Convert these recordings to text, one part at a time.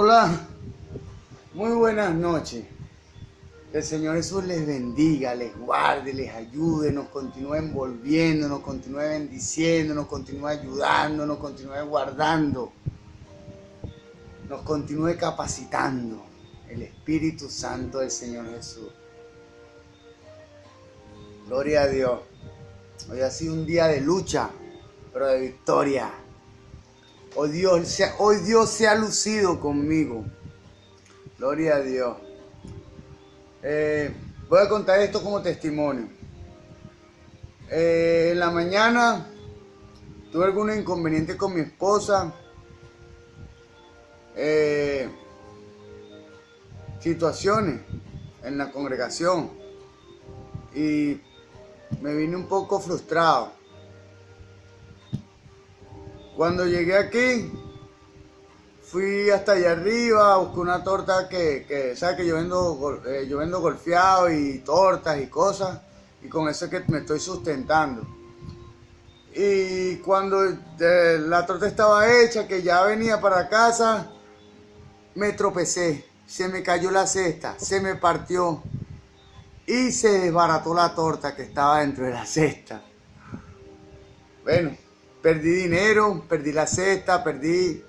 Hola, muy buenas noches. Que el Señor Jesús les bendiga, les guarde, les ayude, nos continúe envolviendo, nos continúe bendiciendo, nos continúe ayudando, nos continúe guardando, nos continúe capacitando. El Espíritu Santo del Señor Jesús. Gloria a Dios. Hoy ha sido un día de lucha, pero de victoria. Hoy Dios se ha lucido conmigo. Gloria a Dios. Voy a contar esto como testimonio. En la mañana tuve algún inconveniente con mi esposa. Situaciones en la congregación. Y me vine un poco frustrado. Cuando llegué aquí, fui hasta allá arriba, busqué una torta que sabes que yo vendo golfeado y tortas y cosas, y con eso es que me estoy sustentando. Y cuando la torta estaba hecha, que ya venía para casa, me tropecé, se me cayó la cesta, se me partió y se desbarató la torta que estaba dentro de la cesta. Bueno, perdí dinero, perdí la cesta, perdí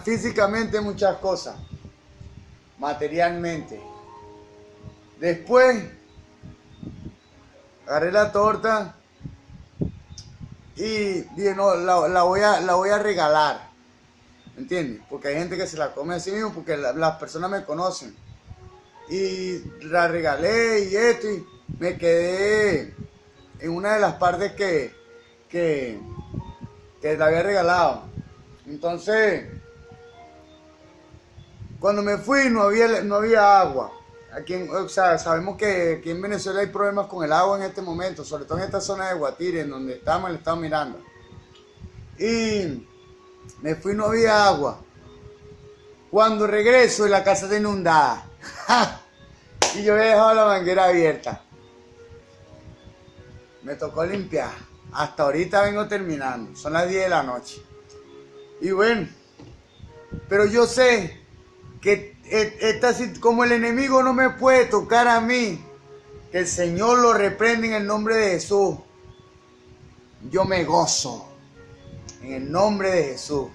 físicamente muchas cosas, materialmente. Después agarré la torta y dije, no, la voy a regalar, ¿me entiendes? Porque hay gente que se la come así mismo, porque las personas me conocen. Y la regalé y esto, y me quedé en una de las partes que la había regalado. Entonces, cuando me fui no había agua. Sabemos que aquí en Venezuela hay problemas con el agua en este momento, sobre todo en esta zona de Guatire, en donde estamos en el estado Miranda. Y me fui, no había agua. Cuando regreso, la casa está inundada. Y yo había dejado la manguera abierta. Me tocó limpiar. Hasta ahorita vengo terminando. Son las 10 de la noche. Y bueno, pero yo sé que como el enemigo no me puede tocar a mí, que el Señor lo reprende en el nombre de Jesús. Yo me gozo en el nombre de Jesús.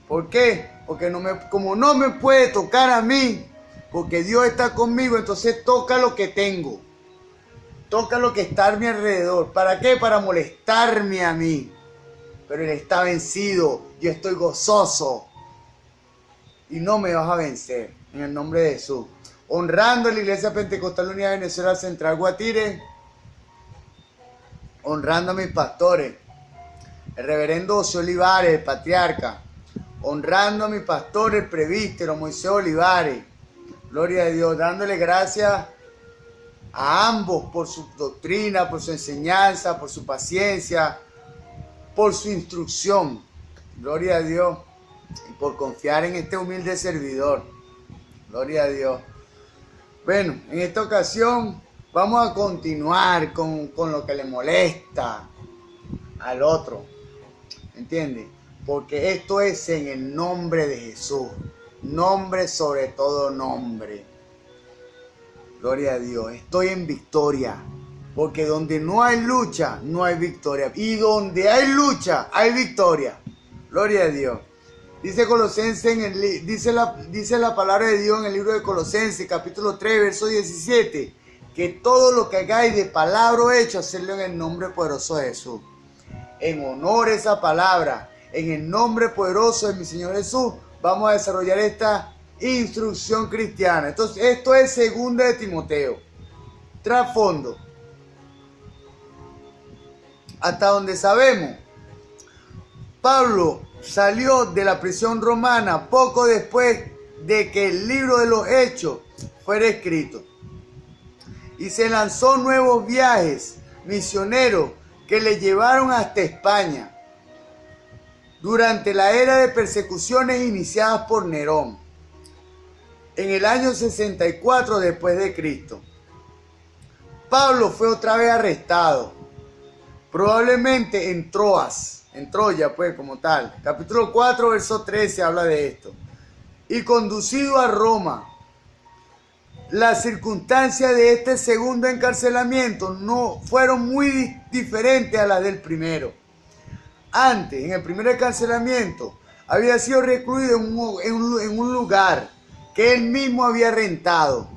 ¿Por qué? Porque como no me puede tocar a mí, porque Dios está conmigo, entonces toca lo que tengo. Toca lo que está a mi alrededor. ¿Para qué? Para molestarme a mí. Pero Él está vencido. Yo estoy gozoso. Y no me vas a vencer. En el nombre de Jesús. Honrando a la Iglesia Pentecostal Unida de Venezuela Central Guatire. Honrando a mis pastores. El reverendo José Olivares, el patriarca. Honrando a mi pastor, el presbítero Moisés Olivares. Gloria a Dios. Dándole gracias a ambos por su doctrina, por su enseñanza, por su paciencia, por su instrucción. Gloria a Dios. Y por confiar en este humilde servidor. Gloria a Dios. Bueno, en esta ocasión vamos a continuar con lo que le molesta al otro. ¿Entiendes? Porque esto es en el nombre de Jesús. Nombre sobre todo nombre. Gloria a Dios. Estoy en victoria. Porque donde no hay lucha, no hay victoria. Y donde hay lucha, hay victoria. Gloria a Dios. Dice Colosenses, dice la palabra de Dios en el libro de Colosenses, capítulo 3, verso 17. Que todo lo que hagáis de palabra o hecho, hacerlo en el nombre poderoso de Jesús. En honor a esa palabra, en el nombre poderoso de mi Señor Jesús, vamos a desarrollar esta instrucción cristiana. Entonces, esto es 2 de Timoteo. Trasfondo. Hasta donde sabemos, Pablo salió de la prisión romana poco después de que el libro de los Hechos fuera escrito. Y se lanzó nuevos viajes misioneros que le llevaron hasta España durante la era de persecuciones iniciadas por Nerón en el año 64 después de Cristo. Pablo fue otra vez arrestado, probablemente en Troas, en Troya, pues, como tal. Capítulo 4, verso 13 habla de esto. Y conducido a Roma. Las circunstancias de este segundo encarcelamiento no fueron muy diferentes a las del primero. Antes, en el primer encarcelamiento, había sido recluido en un lugar que él mismo había rentado.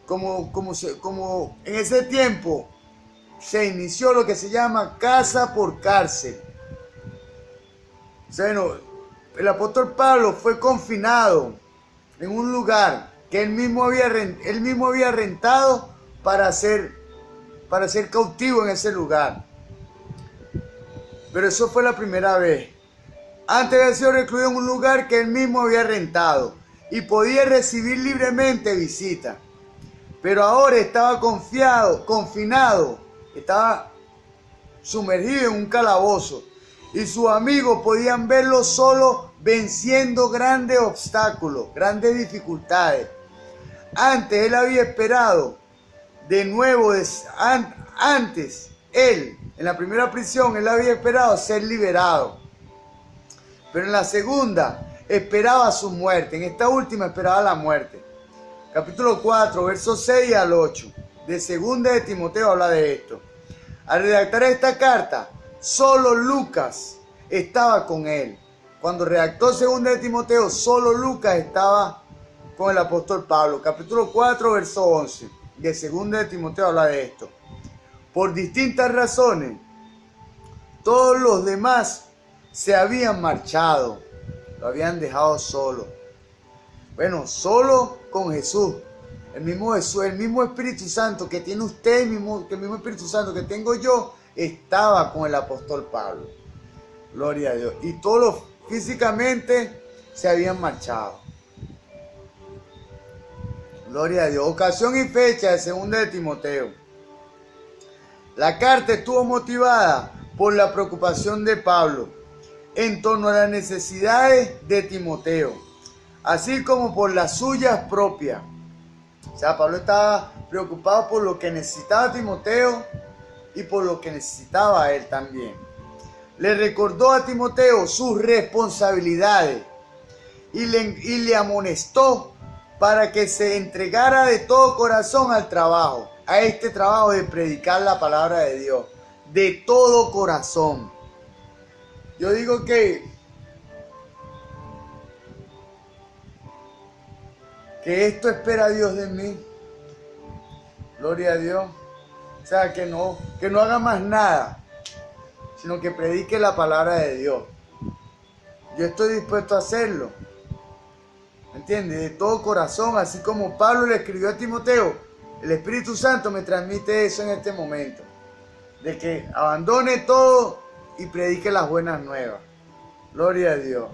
Como en ese tiempo se inició lo que se llama casa por cárcel. Bueno, el apóstol Pablo fue confinado en un lugar que él mismo había rentado para ser cautivo en ese lugar. Pero eso fue la primera vez. Antes había sido recluido en un lugar que él mismo había rentado y podía recibir libremente visitas. Pero ahora estaba confinado, estaba sumergido en un calabozo y sus amigos podían verlo solo venciendo grandes obstáculos, grandes dificultades. Antes él había esperado de nuevo, antes él, en la primera prisión, él había esperado ser liberado. Pero en la segunda esperaba su muerte, en esta última esperaba la muerte. Capítulo 4, versos 6 al 8, de 2 de Timoteo habla de esto. Al redactar esta carta, solo Lucas estaba con él. Cuando redactó 2 de Timoteo, solo Lucas estaba con el apóstol Pablo. Capítulo 4, verso 11, de 2 de Timoteo habla de esto. Por distintas razones, todos los demás se habían marchado, lo habían dejado solo. Bueno, solo con Jesús. El mismo Jesús, el mismo Espíritu Santo que tiene usted, el mismo Espíritu Santo que tengo yo, estaba con el apóstol Pablo. Gloria a Dios. Y todos físicamente se habían marchado. Gloria a Dios. Ocasión y fecha de 2 de Timoteo. La carta estuvo motivada por la preocupación de Pablo en torno a las necesidades de Timoteo, así como por las suyas propias. O sea, Pablo estaba preocupado por lo que necesitaba Timoteo y por lo que necesitaba él también. Le recordó a Timoteo sus responsabilidades y le amonestó para que se entregara de todo corazón al trabajo, a este trabajo de predicar la palabra de Dios, de todo corazón. Yo digo que esto espera Dios de mí. Gloria a Dios. O sea, que no haga más nada, sino que predique la palabra de Dios. Yo estoy dispuesto a hacerlo. ¿Me entiendes? De todo corazón, así como Pablo le escribió a Timoteo, el Espíritu Santo me transmite eso en este momento. De que abandone todo y predique las buenas nuevas. Gloria a Dios.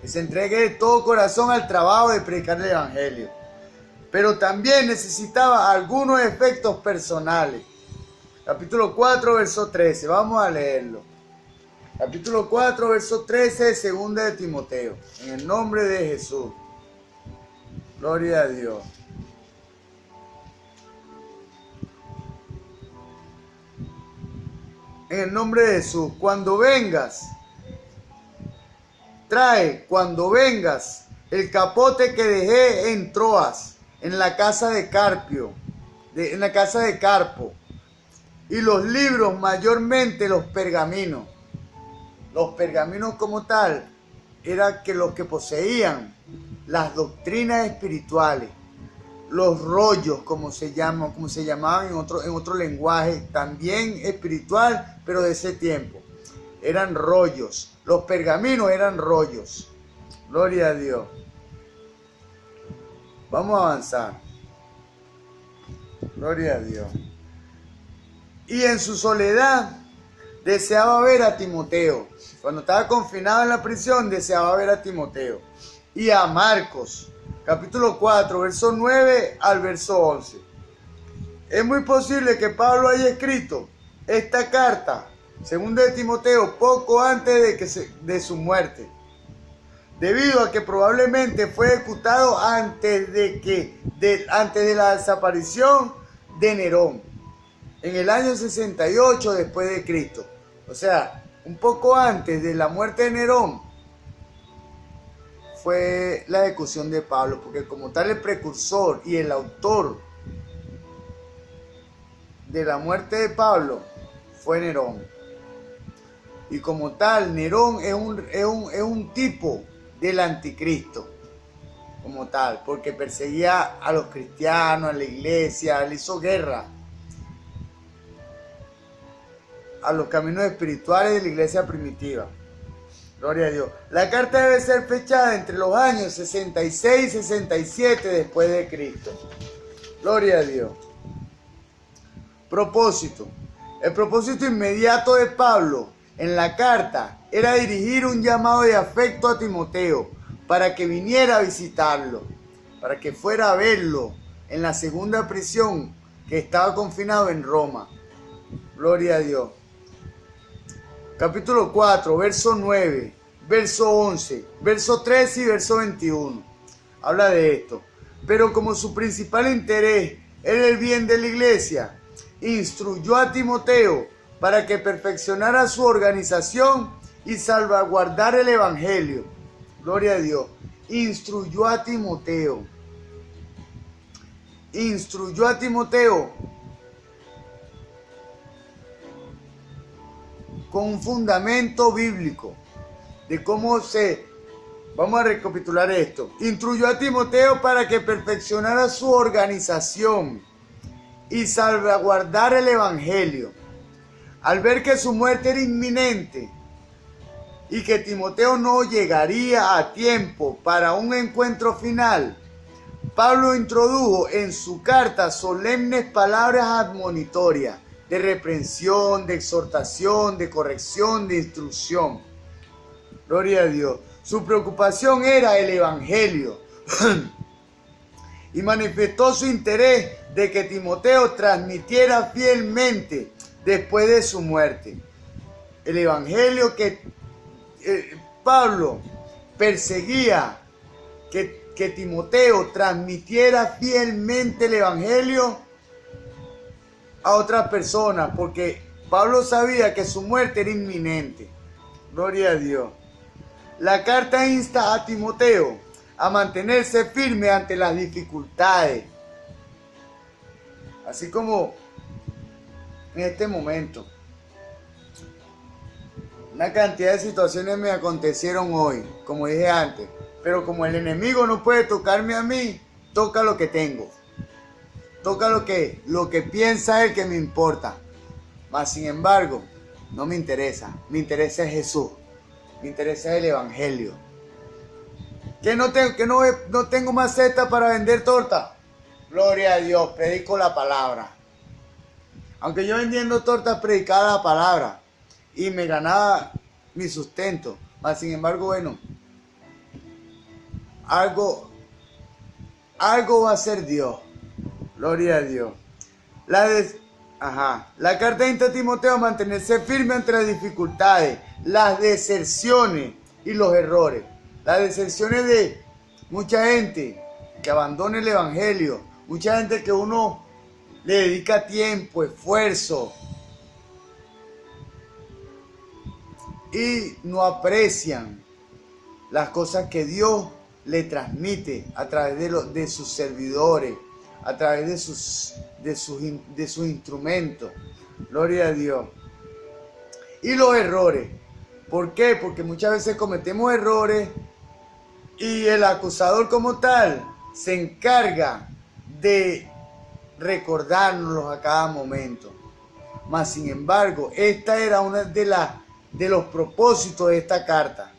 Que se entregue de todo corazón al trabajo de predicar el Evangelio. Pero también necesitaba algunos efectos personales. Capítulo 4, verso 13. Vamos a leerlo. Capítulo 4, verso 13, 2 de Timoteo. En el nombre de Jesús. Gloria a Dios. En el nombre de Jesús. Cuando vengas el capote que dejé en Troas, en la casa de Carpo, y los libros, mayormente los pergaminos. Los pergaminos como tal, eran que los que poseían las doctrinas espirituales, los rollos, como se llamaban en otro lenguaje, también espiritual, pero de ese tiempo. Eran rollos. Los pergaminos eran rollos. Gloria a Dios. Vamos a avanzar. Gloria a Dios. Y en su soledad deseaba ver a Timoteo. Cuando estaba confinado en la prisión, deseaba ver a Timoteo. Y a Marcos. Capítulo 4, verso 9 al verso 11. Es muy posible que Pablo haya escrito esta carta, 2 de Timoteo, poco antes de su muerte, debido a que probablemente fue ejecutado antes de la desaparición de Nerón, en el año 68 después de Cristo. O sea, un poco antes de la muerte de Nerón, fue la ejecución de Pablo, porque como tal el precursor y el autor de la muerte de Pablo fue Nerón. Y como tal, Nerón es un tipo del anticristo, como tal, porque perseguía a los cristianos, a la iglesia, le hizo guerra a los caminos espirituales de la iglesia primitiva. Gloria a Dios. La carta debe ser fechada entre los años 66 y 67 después de Cristo. Gloria a Dios. Propósito. El propósito inmediato de Pablo en la carta era dirigir un llamado de afecto a Timoteo para que viniera a visitarlo, para que fuera a verlo en la segunda prisión que estaba confinado en Roma. Gloria a Dios. Capítulo 4, verso 9, verso 11, verso 13 y verso 21. Habla de esto. Pero como su principal interés era el bien de la iglesia, instruyó a Timoteo para que perfeccionara su organización y salvaguardara el evangelio. Gloria a Dios. Instruyó a Timoteo. Instruyó a Timoteo con un fundamento bíblico de cómo se... Vamos a recapitular esto. Instruyó a Timoteo para que perfeccionara su organización y salvaguardar el evangelio. Al ver que su muerte era inminente y que Timoteo no llegaría a tiempo para un encuentro final, Pablo introdujo en su carta solemnes palabras admonitorias de reprensión, de exhortación, de corrección, de instrucción. Gloria a Dios. Su preocupación era el evangelio y manifestó su interés de que Timoteo transmitiera fielmente después de su muerte el evangelio que Pablo perseguía, que Timoteo transmitiera fielmente el evangelio a otras personas, porque Pablo sabía que su muerte era inminente. Gloria a Dios. La carta insta a Timoteo a mantenerse firme ante las dificultades, así como en este momento. Una cantidad de situaciones me acontecieron hoy, como dije antes, pero como el enemigo no puede tocarme a mí, toca lo que tengo. Toca lo que piensa él que me importa. Mas sin embargo, no me interesa. Me interesa es Jesús. Me interesa el evangelio. Que no tengo maceta para vender torta. Gloria a Dios, predico la palabra. Aunque yo vendiendo tortas predicaba la palabra y me ganaba mi sustento. Mas sin embargo, bueno, algo va a ser Dios. Gloria a Dios. La carta insta a Timoteo a mantenerse firme ante las dificultades, las deserciones y los errores. Las deserciones de mucha gente que abandona el evangelio, mucha gente que uno le dedica tiempo, esfuerzo y no aprecian las cosas que Dios le transmite a través de sus servidores, a través de sus instrumentos. Gloria a Dios. Y los errores. ¿Por qué? Porque muchas veces cometemos errores y el acusador como tal se encarga de recordárnoslos a cada momento. Mas sin embargo, esta era una de los propósitos de esta carta.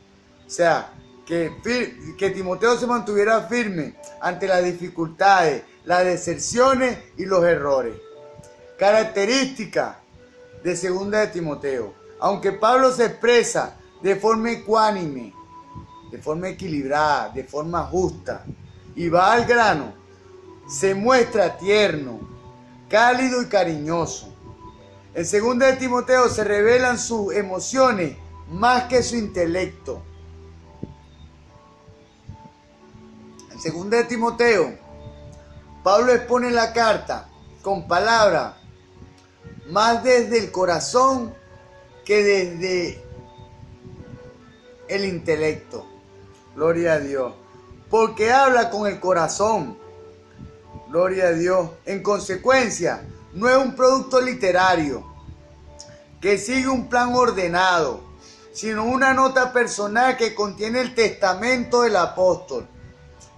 O sea, que Timoteo se mantuviera firme ante las dificultades, las deserciones y los errores. Característica de segunda de Timoteo. Aunque Pablo se expresa de forma ecuánime, de forma equilibrada, de forma justa y va al grano, se muestra tierno, cálido y cariñoso. En segunda de Timoteo se revelan sus emociones más que su intelecto. En segunda de Timoteo, Pablo expone la carta con palabras más desde el corazón que desde el intelecto. Gloria a Dios. Porque habla con el corazón. Gloria a Dios. En consecuencia, no es un producto literario que sigue un plan ordenado, sino una nota personal que contiene el testamento del apóstol.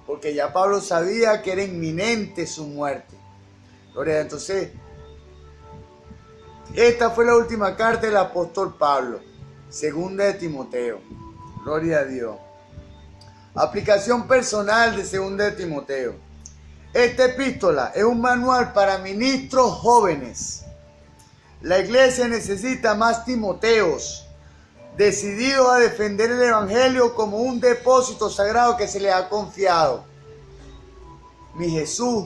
Porque ya Pablo sabía que era inminente su muerte. Gloria a Dios. Entonces, esta fue la última carta del apóstol Pablo, segunda de Timoteo. Gloria a Dios. Aplicación personal de segunda de Timoteo. Esta epístola es un manual para ministros jóvenes. La iglesia necesita más Timoteos, decididos a defender el evangelio como un depósito sagrado que se les ha confiado. Mi Jesús,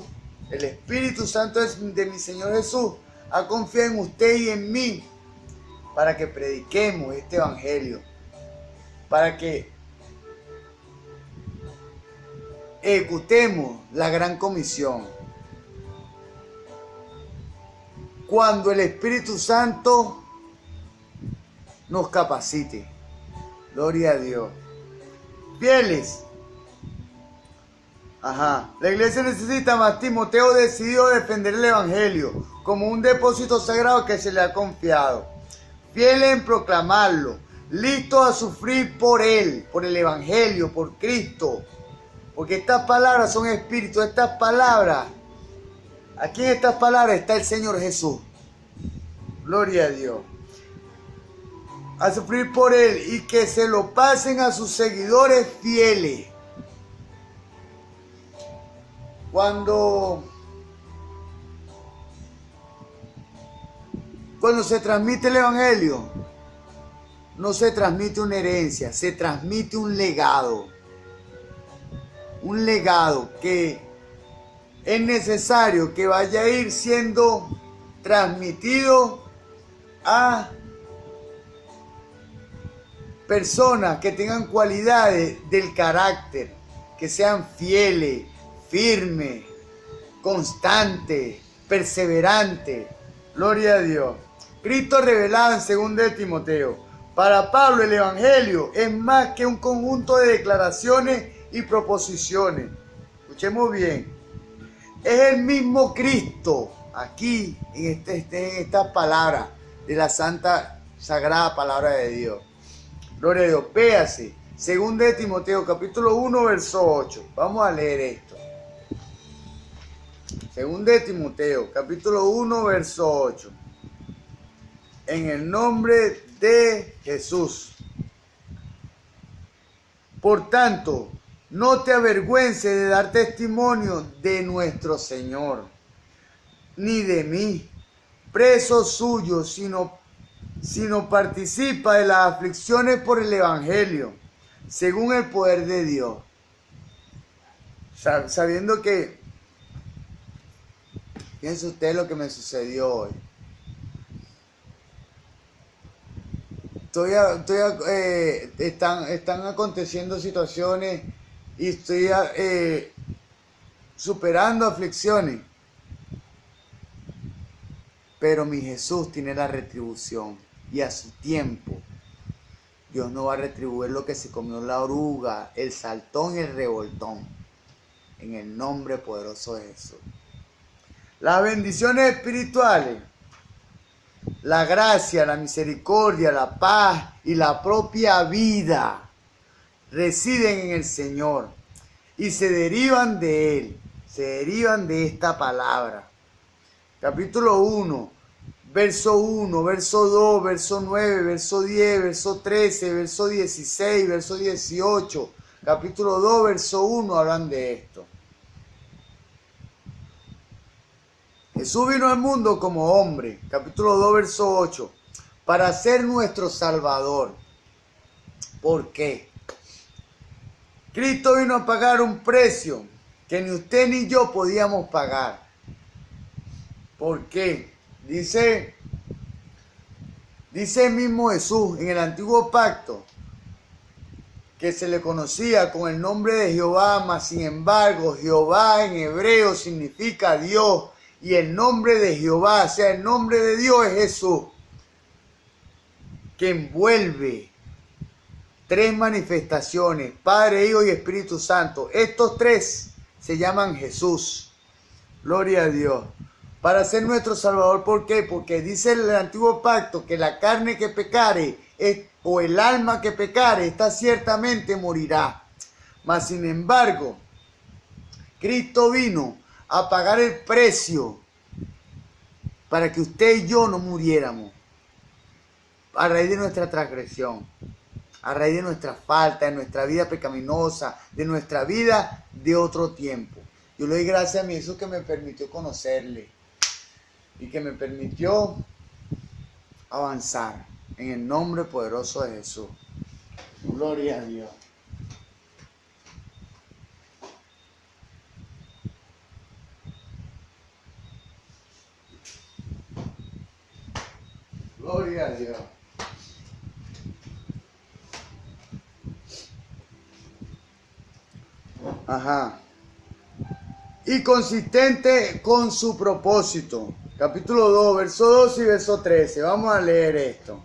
el Espíritu Santo de mi Señor Jesús, ha confiado en usted y en mí para que prediquemos este evangelio, para que ejecutemos la gran comisión. Cuando el Espíritu Santo nos capacite. Gloria a Dios. Fieles. La iglesia necesita más Timoteo decidido a defender el evangelio como un depósito sagrado que se le ha confiado. Fieles en proclamarlo, listos a sufrir por él, por el evangelio, por Cristo. Porque estas palabras son espíritu, estas palabras, aquí en estas palabras está el Señor Jesús. Gloria a Dios. A sufrir por él y que se lo pasen a sus seguidores fieles. Cuando se transmite el evangelio, no se transmite una herencia, se transmite un legado. Un legado que es necesario que vaya a ir siendo transmitido a personas que tengan cualidades del carácter, que sean fieles, firmes, constantes, perseverantes. Gloria a Dios. Cristo revelado en 2 de Timoteo. Para Pablo el evangelio es más que un conjunto de declaraciones y proposiciones. Escuchemos bien. Es el mismo Cristo aquí en estas palabras de la santa, sagrada palabra de Dios. Gloria a Dios. Véase, 2 de Timoteo, capítulo 1, verso 8. Vamos a leer esto. 2 de Timoteo, capítulo 1, verso 8. En el nombre de Jesús. Por tanto, no te avergüences de dar testimonio de nuestro Señor, ni de mí, preso suyo, sino participa de las aflicciones por el evangelio, según el poder de Dios. Sabiendo que, fíjense ustedes lo que me sucedió hoy. Están aconteciendo situaciones y estoy superando aflicciones. Pero mi Jesús tiene la retribución y a su tiempo Dios no va a retribuir lo que se comió la oruga, el saltón y el revoltón. En el nombre poderoso de Jesús. Las bendiciones espirituales, la gracia, la misericordia, la paz y la propia vida residen en el Señor y se derivan de Él, se derivan de esta palabra. Capítulo 1, verso 1, verso 2, verso 9, verso 10, verso 13, verso 16, verso 18. Capítulo 2, verso 1 hablan de esto. Jesús vino al mundo como hombre, capítulo 2, verso 8, para ser nuestro Salvador. ¿Por qué? Cristo vino a pagar un precio que ni usted ni yo podíamos pagar. ¿Por qué? Dice el mismo Jesús en el antiguo pacto que se le conocía con el nombre de Jehová, mas sin embargo Jehová en hebreo significa Dios. Y el nombre de Jehová, o sea, el nombre de Dios es Jesús, que envuelve tres manifestaciones, Padre, Hijo y Espíritu Santo. Estos tres se llaman Jesús. Gloria a Dios. Para ser nuestro Salvador, ¿por qué? Porque dice el antiguo pacto que la carne que pecare o el alma que pecare, esta ciertamente morirá. Mas sin embargo, Cristo vino a pagar el precio para que usted y yo no muriéramos a raíz de nuestra transgresión, a raíz de nuestra falta, de nuestra vida pecaminosa, de nuestra vida de otro tiempo. Yo le doy gracias a mi Jesús que me permitió conocerle y que me permitió avanzar en el nombre poderoso de Jesús. Gloria a Dios. Gloria a Dios. Ajá. Y consistente con su propósito. Capítulo 2, verso 2 y verso 13. Vamos a leer esto.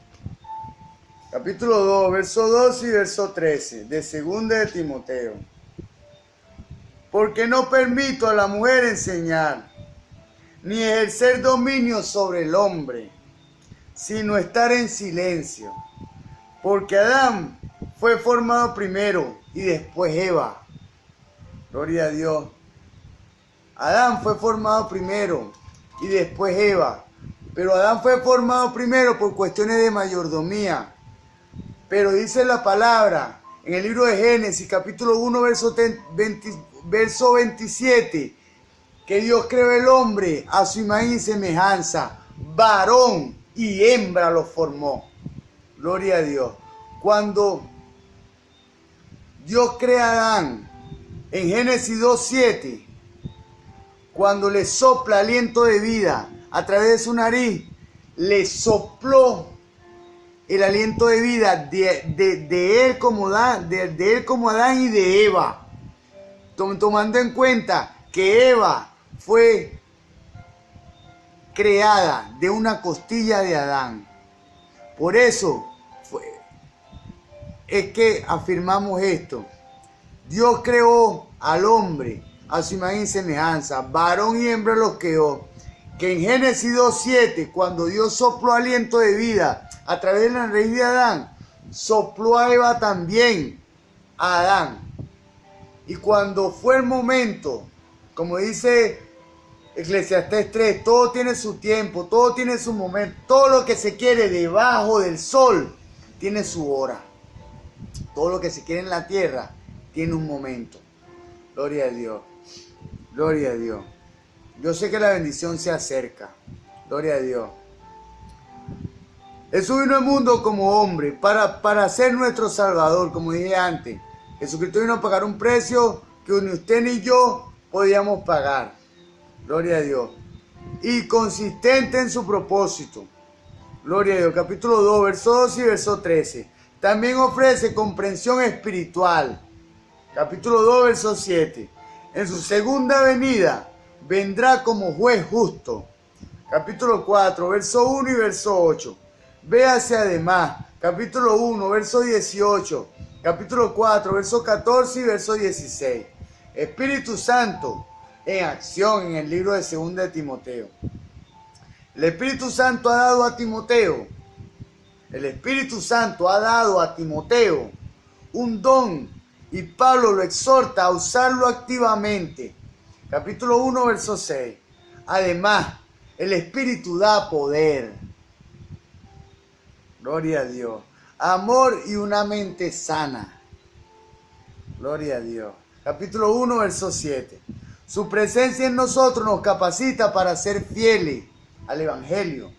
Capítulo 2, verso 2 y verso 13. De 2 de Timoteo. Porque no permito a la mujer enseñar, ni ejercer dominio sobre el hombre, sino estar en silencio. Porque Adán fue formado primero y después Eva. Gloria a Dios. Adán fue formado primero y después Eva. Pero Adán fue formado primero por cuestiones de mayordomía. Pero dice la palabra en el libro de Génesis, capítulo 1, verso 27, que Dios creó el hombre a su imagen y semejanza. Varón y hembra lo formó. Gloria a Dios. Cuando Dios crea a Adán, en Génesis 2:7, cuando le sopla aliento de vida a través de su nariz, le sopló el aliento de vida de él como Adán y de Eva. Tomando en cuenta que Eva fue creada de una costilla de Adán. Por eso es que afirmamos esto. Dios creó al hombre a su imagen y semejanza, varón y hembra los creó. Que en Génesis 2:7, cuando Dios sopló aliento de vida a través de la nariz de Adán, sopló a Eva también a Adán. Y cuando fue el momento, como dice Eclesiastés 3, todo tiene su tiempo, todo tiene su momento, todo lo que se quiere debajo del sol tiene su hora. Todo lo que se quiere en la tierra tiene un momento. Gloria a Dios. Gloria a Dios. Yo sé que la bendición se acerca. Gloria a Dios. Jesús vino al mundo como hombre para ser nuestro Salvador, como dije antes. Jesucristo vino a pagar un precio que ni usted ni yo podíamos pagar. Gloria a Dios. Y consistente en su propósito. Gloria a Dios. Capítulo 2, verso 2 y verso 13. También ofrece comprensión espiritual. Capítulo 2, verso 7. En su segunda venida vendrá como juez justo. Capítulo 4, verso 1 y verso 8. Véase además, capítulo 1, verso 18. Capítulo 4, verso 14 y verso 16. Espíritu Santo en acción en el libro de 2 de Timoteo. El Espíritu Santo ha dado a Timoteo. El Espíritu Santo ha dado a Timoteo un don y Pablo lo exhorta a usarlo activamente. Capítulo 1, verso 6. Además, el Espíritu da poder. Gloria a Dios. Amor y una mente sana. Gloria a Dios. Capítulo 1, verso 7. Su presencia en nosotros nos capacita para ser fieles al Evangelio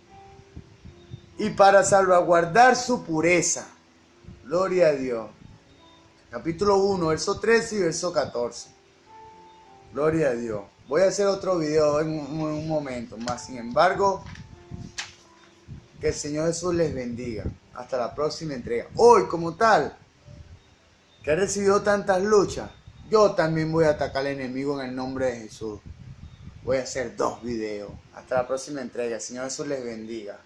y para salvaguardar su pureza. Gloria a Dios. Capítulo 1, verso 13 y verso 14. Gloria a Dios. Voy a hacer otro video en un momento más. Sin embargo, que el Señor Jesús les bendiga. Hasta la próxima entrega. Hoy, como tal, que he recibido tantas luchas, yo también voy a atacar al enemigo en el nombre de Jesús. Voy a hacer 2 videos. Hasta la próxima entrega. El Señor Jesús les bendiga.